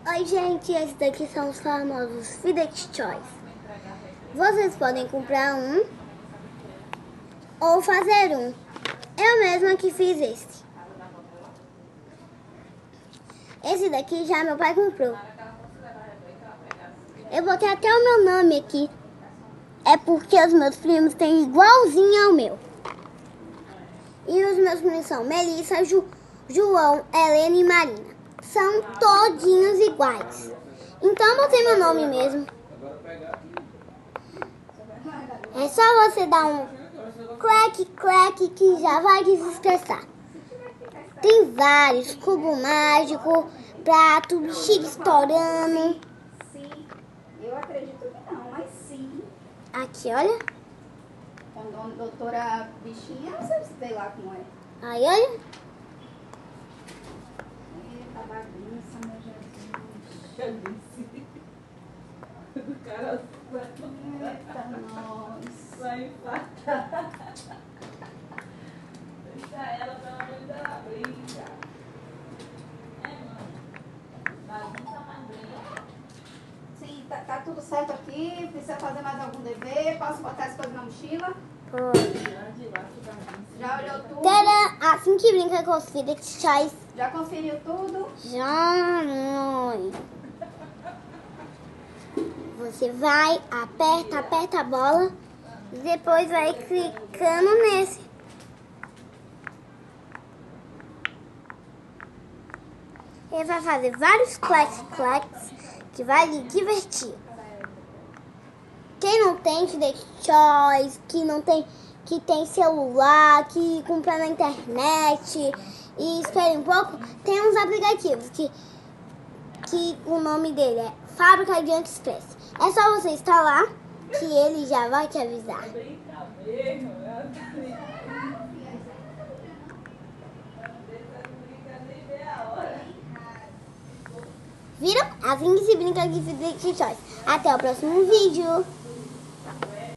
Oi gente, esses daqui são os famosos Fidex Choice. Vocês podem comprar um ou fazer um. Eu mesma que fiz esse. Esse daqui já meu pai comprou. Eu botei até o meu nome aqui. É porque os meus primos têm igualzinho ao meu. E os meus primos são Melissa, João, Helena e Marina. São todinhos iguais. Então eu botei meu nome mesmo. É só você dar um clack que já vai desestressar. Tem vários, cubo mágico, prato, bexiga estourando. Sim, eu acredito que não, mas sim. Aqui, olha. Com a doutora Bichinha, não sei lá como é. Aí, olha. Eita bagunça, meu Jesus. O cara Eita, nós. vai infartar. Deixa ela pra onde ela brinca. É, mano. Bagunça mais brinca. Sim, tá tudo certo aqui. Precisa fazer mais algum dever? Posso botar as coisas na mochila? Grande lá, que bagunça. Já olhou tudo? Tadã! Assim que brinca com os Fidex Choice. Já conferiu tudo? Já não. Você vai, aperta a bola e depois vai clicando nesse. Ele vai fazer vários clacs que vai lhe divertir. Quem não tem Fidex Choice, que tem celular, que compra na internet e espere um pouco, tem uns aplicativos que o nome dele é Fábrica de AliExpress. É só você instalar que ele já vai te avisar. Brinca mesmo, ela tá brincando. Nem vê a hora. Viram? Assim que se brinca de Fidex Choice. Até o próximo vídeo.